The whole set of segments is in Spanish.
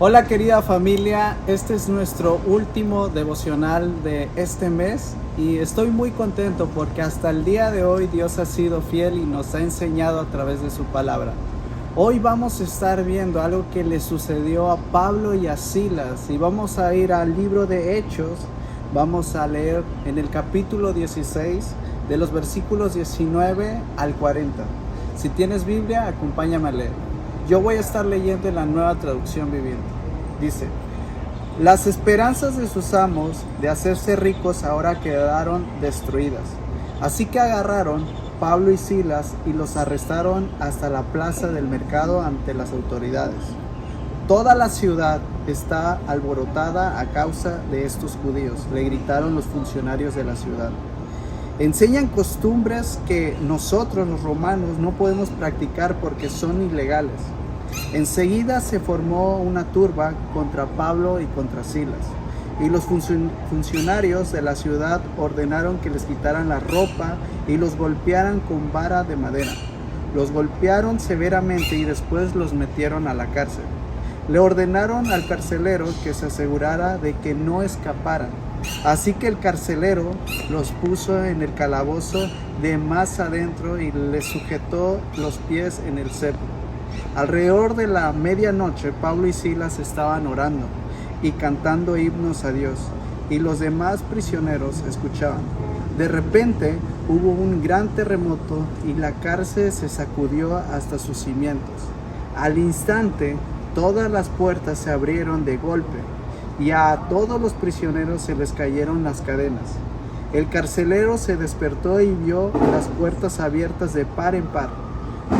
Hola querida familia, este es nuestro último devocional de este mes y estoy muy contento porque hasta el día de hoy Dios ha sido fiel y nos ha enseñado a través de su palabra. Hoy vamos a estar viendo algo que le sucedió a Pablo y a Silas y vamos a ir al libro de Hechos. Vamos a leer en el capítulo 16 de los versículos 19 al 40. Si tienes Biblia, acompáñame a leer. Yo voy a estar leyendo en la Nueva Traducción Viviente. Dice: las esperanzas de sus amos de hacerse ricos ahora quedaron destruidas. Así que agarraron Pablo y Silas y los arrestaron hasta la plaza del mercado ante las autoridades. Toda la ciudad está alborotada a causa de estos judíos, le gritaron los funcionarios de la ciudad. Enseñan costumbres que nosotros los romanos no podemos practicar porque son ilegales. Enseguida se formó una turba contra Pablo y contra Silas, y los funcionarios de la ciudad ordenaron que les quitaran la ropa y los golpearan con vara de madera. Los golpearon severamente y después los metieron a la cárcel. Le ordenaron al carcelero que se asegurara de que no escaparan. Así que el carcelero los puso en el calabozo de más adentro y les sujetó los pies en el cepo. Alrededor de la medianoche, Pablo y Silas estaban orando y cantando himnos a Dios, y los demás prisioneros escuchaban. De repente hubo un gran terremoto y la cárcel se sacudió hasta sus cimientos. Al instante, todas las puertas se abrieron de golpe y a todos los prisioneros se les cayeron las cadenas. El carcelero se despertó y vio las puertas abiertas de par en par.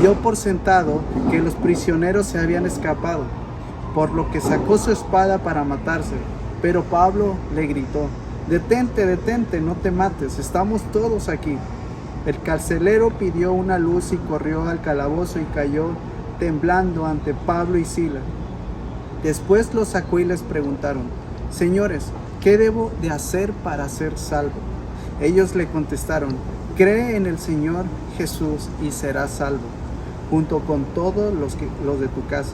Dio por sentado que los prisioneros se habían escapado, por lo que sacó su espada para matarse. Pero Pablo le gritó: detente, detente, no te mates, estamos todos aquí. El carcelero pidió una luz y corrió al calabozo y cayó temblando ante Pablo y Silas. Después los sacó y les preguntaron: señores, ¿qué debo de hacer para ser salvo? Ellos le contestaron: cree en el Señor Jesús y serás salvo, junto con todos los de tu casa.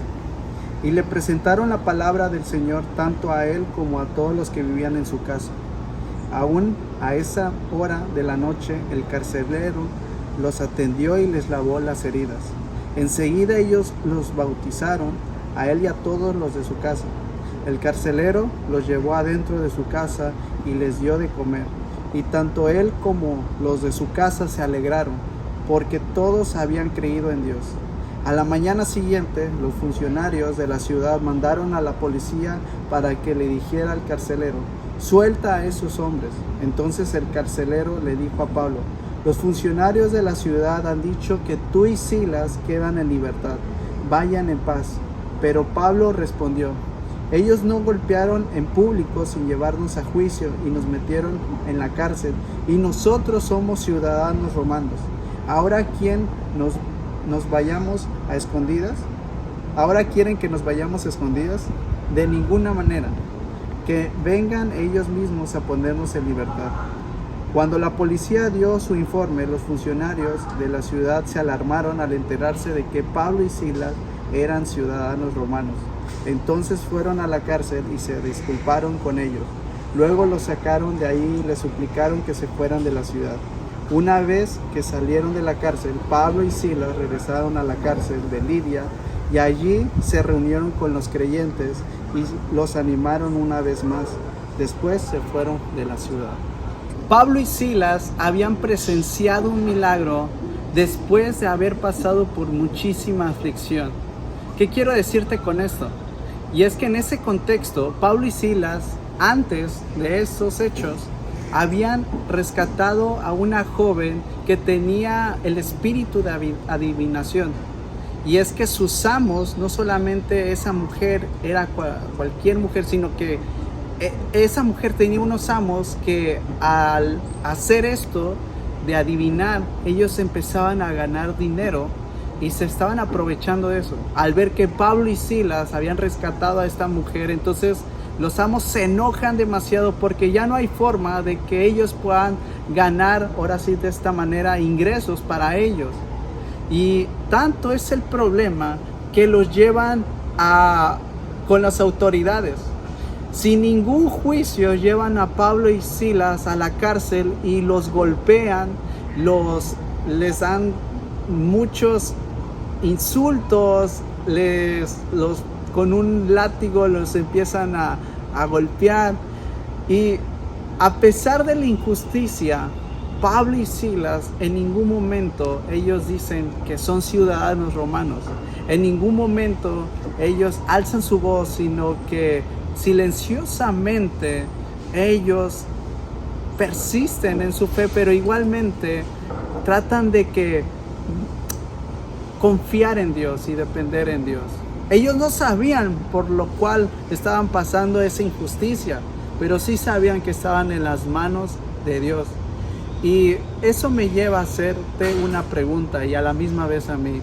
Y le presentaron la palabra del Señor tanto a él como a todos los que vivían en su casa. Aún a esa hora de la noche el carcelero los atendió y les lavó las heridas. Enseguida ellos los bautizaron, a él y a todos los de su casa. El carcelero los llevó adentro de su casa y les dio de comer. Y tanto él como los de su casa se alegraron, porque todos habían creído en Dios. A la mañana siguiente, los funcionarios de la ciudad mandaron a la policía para que le dijera al carcelero: suelta a esos hombres. Entonces el carcelero le dijo a Pablo: los funcionarios de la ciudad han dicho que tú y Silas quedan en libertad. Vayan en paz. Pero Pablo respondió: ellos no golpearon en público sin llevarnos a juicio y nos metieron en la cárcel, y nosotros somos ciudadanos romanos. ¿Ahora quieren nos vayamos a escondidas? ¿Ahora quieren que nos vayamos a escondidas? De ninguna manera. Que vengan ellos mismos a ponernos en libertad. Cuando la policía dio su informe, los funcionarios de la ciudad se alarmaron al enterarse de que Pablo y Silas eran ciudadanos romanos. Entonces fueron a la cárcel y se disculparon con ellos. Luego los sacaron de ahí y les suplicaron que se fueran de la ciudad. Una vez que salieron de la cárcel, Pablo y Silas regresaron a la cárcel de Lidia y allí se reunieron con los creyentes y los animaron una vez más. Después se fueron de la ciudad. Pablo y Silas habían presenciado un milagro después de haber pasado por muchísima aflicción. ¿Qué quiero decirte con esto? Y es que en ese contexto, Pablo y Silas, antes de estos hechos, habían rescatado a una joven que tenía el espíritu de adivinación. Y es que sus amos, no solamente esa mujer era cualquier mujer, sino que esa mujer tenía unos amos que al hacer esto de adivinar, ellos empezaban a ganar dinero y se estaban aprovechando de eso. Al ver que Pablo y Silas habían rescatado a esta mujer, entonces los amos se enojan demasiado porque ya no hay forma de que ellos puedan ganar, ahora sí de esta manera, ingresos para ellos. Y tanto es el problema que los llevan a con las autoridades. Sin ningún juicio llevan a Pablo y Silas a la cárcel y los golpean, les dan muchos insultos, con un látigo los empiezan a golpear. Y a pesar de la injusticia, Pablo y Silas en ningún momento ellos dicen que son ciudadanos romanos. En ningún momento ellos alzan su voz, sino que silenciosamente ellos persisten en su fe, pero igualmente tratan de confiar en Dios y depender en Dios. Ellos no sabían por lo cual estaban pasando esa injusticia, pero sí sabían que estaban en las manos de Dios. Y eso me lleva a hacerte una pregunta, y a la misma vez a mí.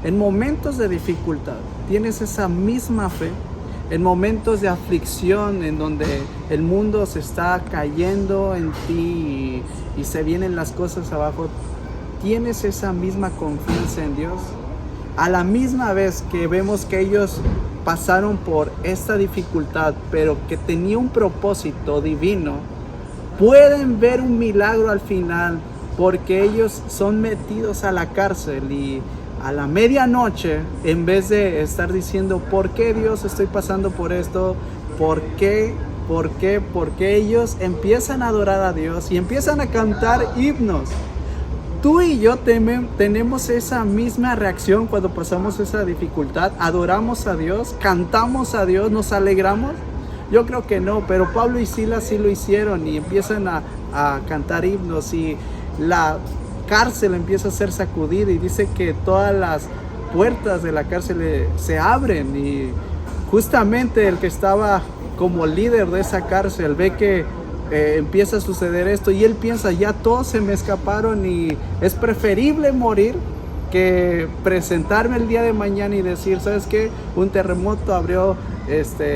En momentos de dificultad, ¿tienes esa misma fe? En momentos de aflicción, en donde el mundo se está cayendo en ti y se vienen las cosas abajo, ¿tienes esa misma confianza en Dios? A la misma vez que vemos que ellos pasaron por esta dificultad, pero que tenía un propósito divino, pueden ver un milagro al final, porque ellos son metidos a la cárcel y a la medianoche, en vez de estar diciendo, ¿por qué Dios estoy pasando por esto? ¿Por qué? Porque ellos empiezan a adorar a Dios y empiezan a cantar himnos. Tú y yo tenemos esa misma reacción cuando pasamos esa dificultad. Adoramos a Dios, cantamos a Dios, nos alegramos. Yo creo que no, pero Pablo y Silas sí lo hicieron y empiezan a cantar himnos, y la cárcel empieza a ser sacudida y dice que todas las puertas de la cárcel se abren, y justamente el que estaba como líder de esa cárcel ve que empieza a suceder esto, y él piensa, ya todos se me escaparon y es preferible morir que presentarme el día de mañana y decir, ¿sabes qué? Un terremoto abrió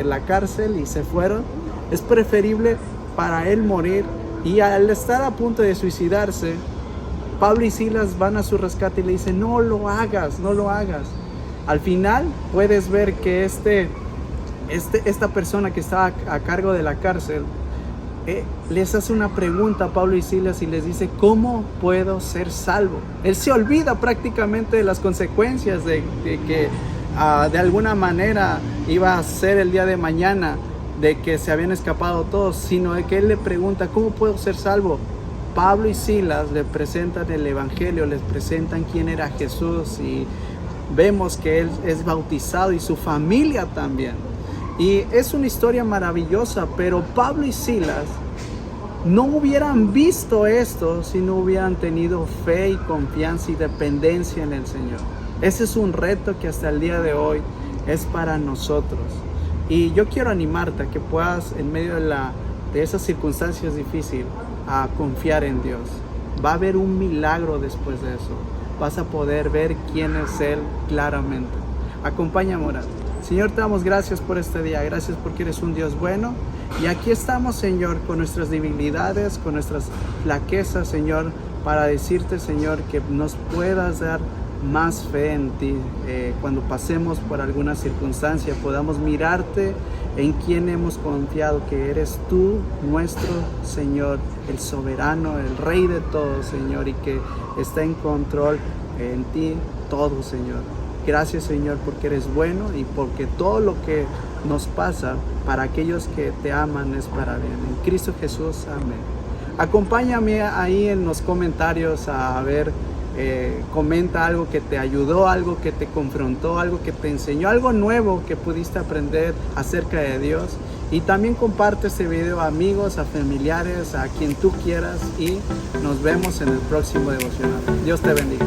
la cárcel y se fueron. Es preferible para él morir. Y al estar a punto de suicidarse, Pablo y Silas van a su rescate y le dicen, no lo hagas. Al final puedes ver que esta persona que estaba a cargo de la cárcel les hace una pregunta a Pablo y Silas y les dice, ¿cómo puedo ser salvo? Él se olvida prácticamente de las consecuencias de que de alguna manera iba a ser el día de mañana, de que se habían escapado todos, sino de que él le pregunta, ¿cómo puedo ser salvo? Pablo y Silas le presentan el evangelio, les presentan quién era Jesús, y vemos que él es bautizado y su familia también. Y es una historia maravillosa, pero Pablo y Silas no hubieran visto esto si no hubieran tenido fe y confianza y dependencia en el Señor. Ese es un reto que hasta el día de hoy es para nosotros. Y yo quiero animarte a que puedas, en medio de esas circunstancias difíciles, a confiar en Dios. Va a haber un milagro después de eso. Vas a poder ver quién es Él claramente. Acompáñame a orar. Señor, te damos gracias por este día. Gracias porque eres un Dios bueno. Y aquí estamos, Señor, con nuestras debilidades, con nuestras flaquezas, Señor, para decirte, Señor, que nos puedas dar más fe en ti. Cuando pasemos por alguna circunstancia, podamos mirarte en quien hemos confiado, que eres tú, nuestro Señor, el soberano, el Rey de todo, Señor, y que está en control en ti todo, Señor. Gracias, Señor, porque eres bueno y porque todo lo que nos pasa para aquellos que te aman es para bien. En Cristo Jesús, amén. Acompáñame ahí en los comentarios a ver, comenta algo que te ayudó, algo que te confrontó, algo que te enseñó, algo nuevo que pudiste aprender acerca de Dios. Y también comparte este video a amigos, a familiares, a quien tú quieras, y nos vemos en el próximo devocional. Dios te bendiga.